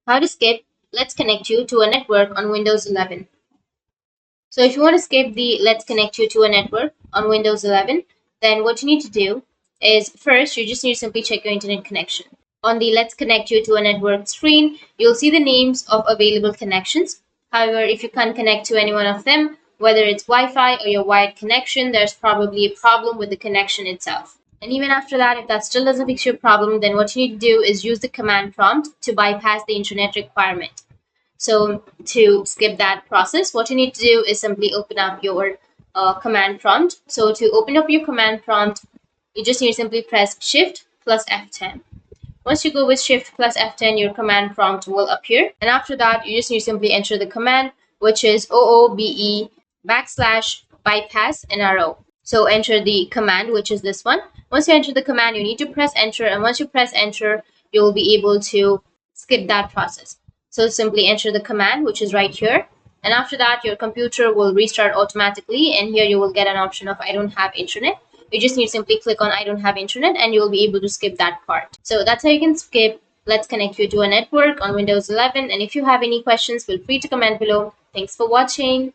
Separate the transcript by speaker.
Speaker 1: How to skip Let's Connect You to a Network on Windows 11. So if you want to skip the Let's Connect You to a Network on Windows 11, then what you need to do is first you just need to simply check your internet connection. On the Let's Connect You to a Network screen, you'll see the names of available connections. However, if you can't connect to any one of them, whether it's Wi-Fi or your wired connection, there's probably a problem with the connection itself. And even after that, if that still doesn't fix your problem, then what you need to do is use the command prompt to bypass the internet requirement. So to skip that process, what you need to do is simply open up your command prompt. So to open up your command prompt, you just need to simply press Shift plus F10. Once you go with Shift plus F10, your command prompt will appear. And after that, you just need to simply enter the command, which is OOBE backslash bypass NRO. So enter the command, which is this one. Once you enter the command, you need to press enter. And once you press enter, you'll be able to skip that process. So simply enter the command, which is right here. And after that, your computer will restart automatically. And here you will get an option of I don't have internet. You just need to simply click on I don't have internet and you'll be able to skip that part. So that's how you can skip Let's Connect You to a Network on Windows 11. And if you have any questions, feel free to comment below. Thanks for watching.